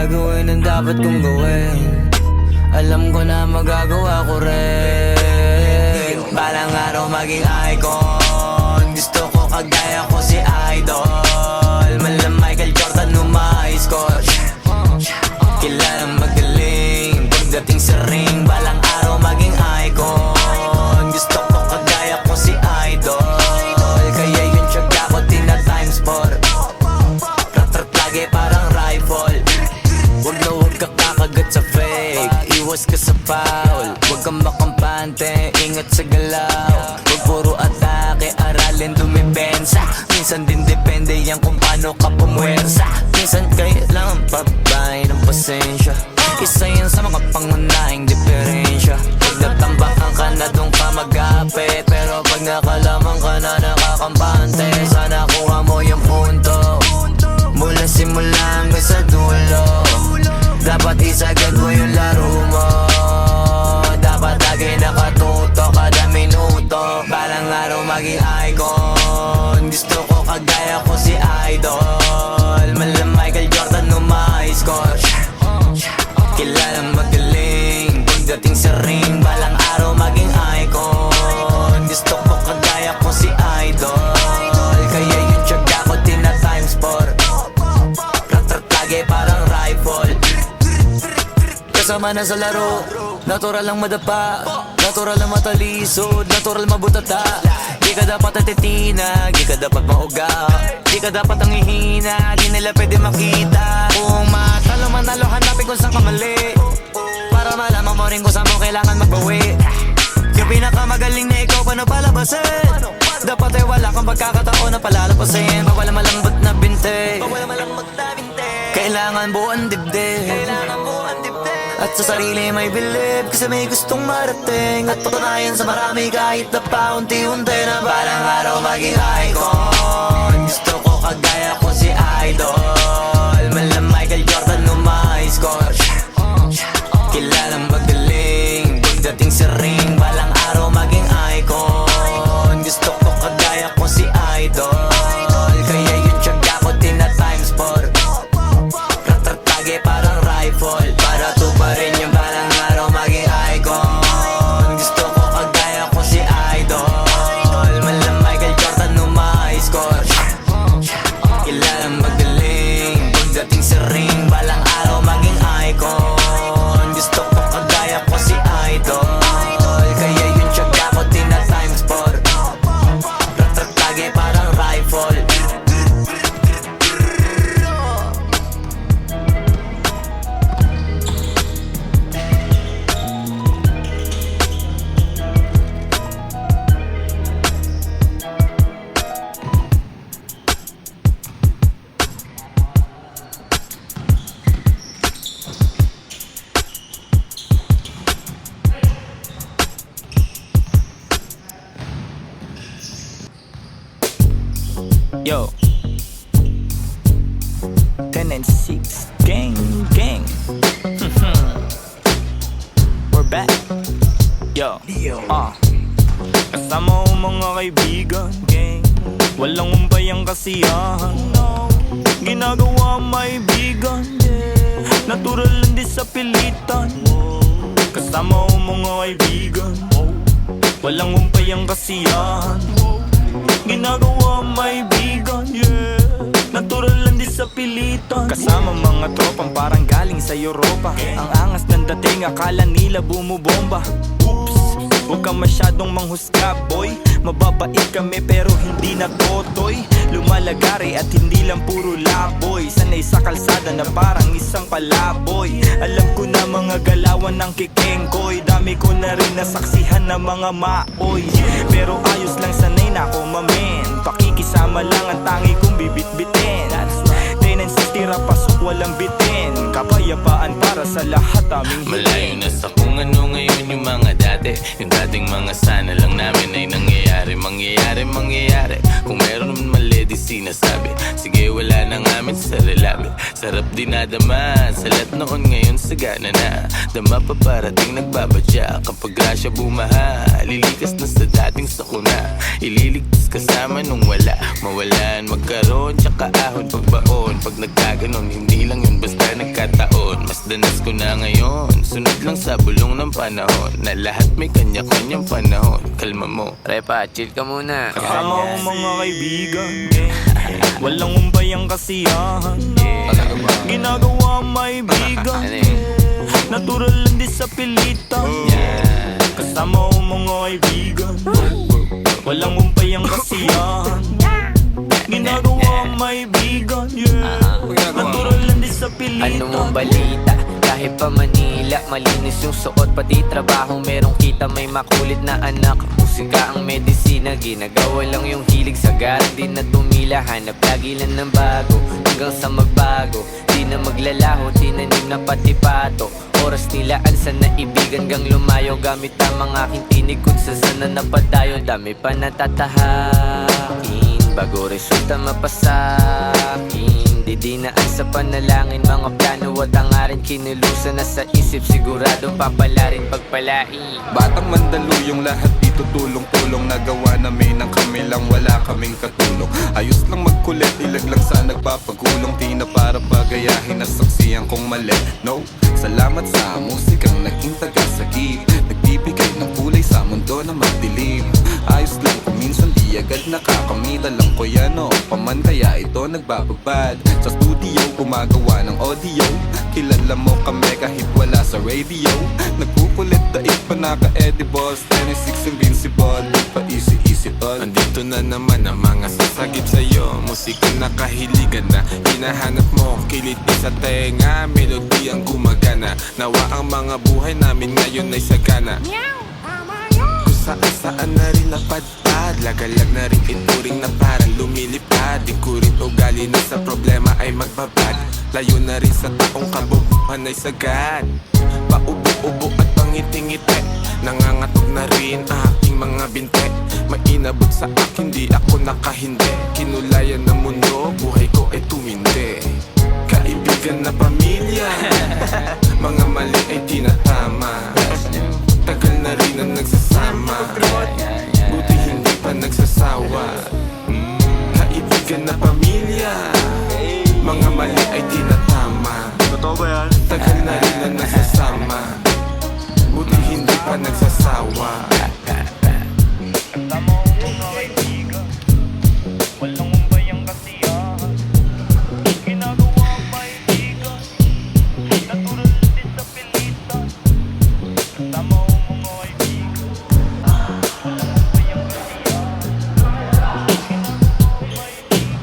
gagawin ang dapat kong gawin. Alam ko na magagawa ko rin. Balang araw maging icon. Gusto ko kagaya ko si Idol. Malam Michael Jordan score. Kilalang magaling pagdating sa ring. Balang araw maging icon. Gusto ko kagaya ko si Idol. Kaya yung tiyaga ko tina times 4. Rat-rat lagi parang rifle. Wag na wag ka kakagat sa fake. Iwas ka sa foul. Wag kang makampante, ingat sa galaw. Wag puro atake, aralin dumipensa. Minsan din depende yan kung paano ka pumwersa. Minsan kailangan pabay ng pasensya. Isa yan sa mga pangunahing diferensya. Pag natambakan ka na doon ka mag-apit. Pero pag nakalaman ka na nakakampante, sana kuha mo yung punto. Mula simula hanggang sa dulo. Dapat isagad mo yung laro mo. Dapat lagi nakatuto kada minuto. Balang araw maging icon. Gusto ko kagaya ko si Idol. Malam Michael Jordan score. Kilalang magaling pagdating sa ring. Balang araw maging icon. Gusto ko kagaya ko si Idol. Kaya yung tiyaga ko tina times 4. Rat-rat lagi parang rifle. Kasama na sa laro, natural lang madapa, natural lang matalisod, natural mabutata. Di ka dapat atitina, di ka dapat mauga, di ka dapat ang ihina, di nila pwede makita. Kung matalo manalo, hanapin kung saan ka mali, para malaman mo rin kung saan mo kailangan magbawi. Yung pinakamagaling na ikaw, paano palabasin? Dapat ay wala kang pagkakataon na palalapasin. Bawal malambot na binte, kailangan buuan dibdib. At sa sarili may bilib, kasi may gustong marating. At patunayan sa marami kahit na paunti-unti na balang araw maging icon. Gusto ko kagaya ko si Idol. Malam Michael Jordan score. Kilalang magaling pagdating sa ring. Balang araw maging icon. Gusto ko kagaya ko si Idol. Kaya yung tiyaga ko tina times 4. Rat-rat lagi parang rifle. Para tuparin yung balang araw maging icon. Gusto ko kagaya ko si Idol. Malam Michael Jordan score. Kilalang magaling pagdating sa ring. Balang araw maging icon. Gusto ko kagaya ko si Idol. Kaya yung tiyaga ko tina times 4. Rat-rat lagi parang rifle. Yo, 10 and 6, gang, gang. We're back. Yo, kasama ko mga kaibigan, gang. Walang umpay ang kasiyahan, no. Ginagawa maibigan, yeah. Natural lang din sa pilitan. Kasama ko mga kaibigan, walang umpay ang kasiyahan. Ginagawa maibigan, yeah. Natural lang din sa pilitan. Kasama mga tropang parang galing sa Europa. Ang angas ng dating, akala nila bumubomba. Oops, huwag kang masyadong manghusga, boy. Mababait kami pero hindi na totoy. Lumalagari at hindi lang puro laboy. Sanay sa kalsada na parang isang palaboy. Alam ko na mga galawan ng kikengkoy. Dami ko na rin nasaksihan ng mga maoy. Pero ayos lang, sanay na ako mamen. Pakikisama lang ang tangi kong bibit-bitin. Tenancy tira pasok walang bitin. Kapayapaan para sa lahat aming malayo na sa kung ano ngayon yung mga dati. Yung dating mga sana lang namin ay nangyayari. Kung meron naman mali di sinasabi. Sige wala ng amin sa relabi. Sarap dinadama, salat noon ngayon sagana na. Dama pa parating nagbabadya, kapag grasya bumaha, lilikas na sa dating sakuna. Ililigtas kasama nung wala, mawalan, magkaroon, tsaka ahon pagbaon. Pag nagkaganon, hindi lang yun basta nagkataon. Mas danas ko na ngayon, sunod lang sa bulong ng panahon, na lahat may kanya-kanyang panahon. Kalma mo, Repa, chill ka muna. Kasama ko mga kaibigan, walang umpay ang kasiyahan. Ginagawa ang maibigan, natural lang din sa pilitan. Kasama ko mga kaibigan, walang umpay ang kasiyahan. Ginagawa ang maibigan, natural lang din sa pilitan. Ano mong balita? Kahit pa Manila, malinis yung suot, pati trabaho merong kita. May makulit na anak, musika ang medisina. Ginagawa lang yung hilig sa garang, di na tumila. Hanap lagi lang ng bago, hanggang sa magbago. Di na maglalaho, tinanim na pati pato. Oras nilaan sa naibigan gang lumayo. Gamit ang aking tinig kung sa sana napadayo. Dami pa natatahakin bago resulta mapasakin. Didinaan sa panalangin, mga plano at hangarin. Kinulusan na sa isip, siguradong papalarin pagpalain. Batang Mandaluyong, lahat dito tulong-tulong. Nagawa namin ang kami lang, wala kaming katulong. Ayos lang magkulit, ilag lang sa nagpapagulong. Di na para pagayahin na saksiyan kong mali. No, salamat sa musikang naging tagasagip, nagbibigay ng kulay sa mundo na magdilim. Ayos lang kung minsan di agad nakakamita lang ko yan o paman, kaya ito nagbababad. Sa studio gumagawa ng audio, kilala mo kami kahit wala sa radio. Nagpupulit daig pa naka-edibles, 26 invincible, di pa easy tol. Andito na naman ang mga sasagip sa'yo, musika na kahiligan na hinahanap mo, kilit sa tenga, melody ang gumagana. Nawa ang mga buhay namin ngayon ay sagana. Kung saan-saan na rin napadpad, lagalag na rin ituring na parang lumilipad. Di ko rin ugali na sa problema ay magbabad, layo na rin sa taong kabubuhan ay sagad. Paubo-ubo at pangiti-ngiti, nangangatog na rin aking mga binte. Mainabot sa akin, di ako nakahindi. Kinulayan ng mundo, buhay ko ay tumindi. Kaibigan na pamilya, mga mali ay tinatama. Tagal na rin ang nagsasama, buti hindi pa nagsasawa. Kaibigan na pamilya, mga mali ay tinatama. Totoo ba yan? Tagal na rin ang nagsasama, buti hindi pa nagsasawa. Kasama ko mga kaibigan, walang umpay ang kasiyahan. Ginagawa ang maibigan, natural lang din sa pilitan. Kasama ko mga kaibigan, walang umpay ang kasiyahan. Ginagawa ang maibigan.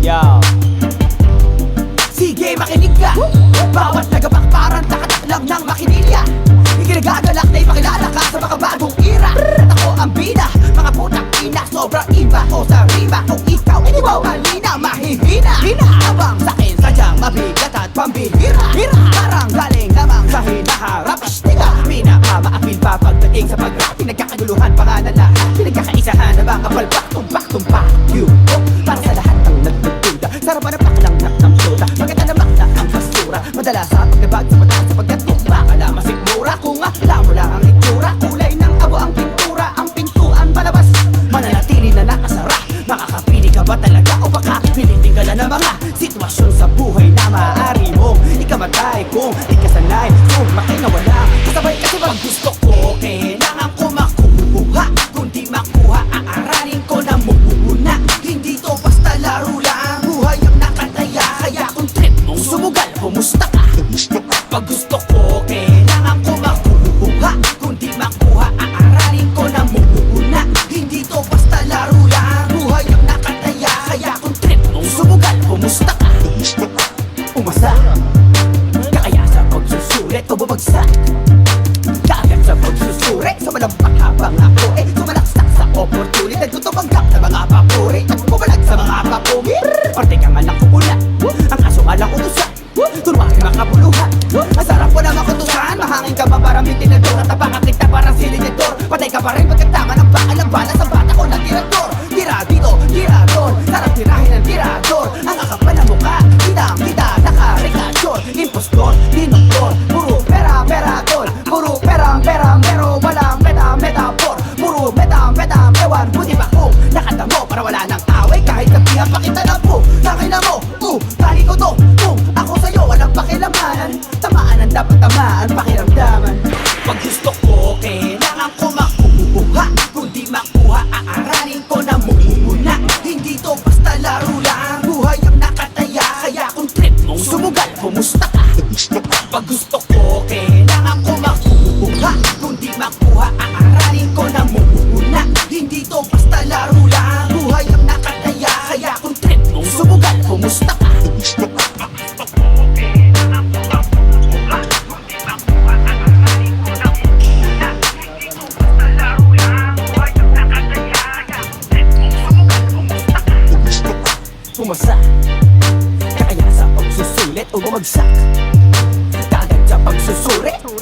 Yo. Sige, makinig ka. Bawat nagabakparan, takatak lang ng makinilya. Ikinagagalak na ipakilala ka sa mga bagong ira. At ako ang bida, mga putang ina, sobrang iba o sa riba. Kung ikaw, iniwaw halina, mahihina. Habang sa'kin sadyang mabigat at pambihira. Parang galing lamang sa hinaharap. Tiga, pinakamaapil pa pagdating sa pag-rap. Pinagkakaguluhan pa nga na lahat, pinagkakaisahan na mga palpak, tumpak. Para sa lahat ng nagtagduda, sarapan na paklang ng soda. Maganda na makna ang basura, madala sa paglabag sa mata. Sapagkat kung baka na masigmura, kung alam mo lang ang itsura. Kulay ng abo ang pintura, ang pintuan palabas, mananatili na nakasara. Makakapiling ka ba talaga o baka pilitin ka lang ng mga sitwasyon sa buhay na maaari mong ikamatay kung di ka sanay kung makinawala kasabay kasi pag gusto ko kailangan ko makuha kung di makuha aaralin ko na muna hindi to basta laro lang buhay ang nakataya kaya kung trip mong sumugal kumusta ka pag gusto ko kailangan ko makuha kung di makuha aaralin ko na muna hindi to basta laro lang buhay ang nakataya kaya kung trip mong sumugal kumusta ka umasa kaya sa pagsusulit o bumagsak kagad sa pagsusulit sa malampak habang ako sumalaksak sa oportunidad ko tumanggap sa mga papuri at bumalag sa mga papuri parte ka man ang kukulat ang kaso nga lang utusan turuan makabuluhan ang sarap ko na makutusan mahangin ka ba parang mitinador at tapangan kita parang silinidor patay ka pa rin pagkatama ng bakal ng bala sa bata ko na tirador tira dito, tira doon sarap tirahin ng tirador ang akapa na mukha kita nakarikasyon impostor, dinoktor puro pera tol puro pera pero walang metaphor puro meta ewan buti ba kung nakatamo para wala nang away kahit sabihan pa kita na po takin na mo tali ko to kung ako sa'yo walang pakilaman tamaan ang dapat tamaan pakiramdaman pag gusto ko kailangan ko makuha kung di makuha aaralin ko na muna hindi to basta laro lang buhay ang nakataya kaya kung trip mong sumugal kumusta ka pag gusto ko kailangan ko makuha kung di makuha aaralin ko na muna hindi to basta laro lang buhay ang nakataya kaya kung trip mong sumugal kumusta ka Umasa kaya sa pagsusulit o bumagsak kagad sa pagsusuri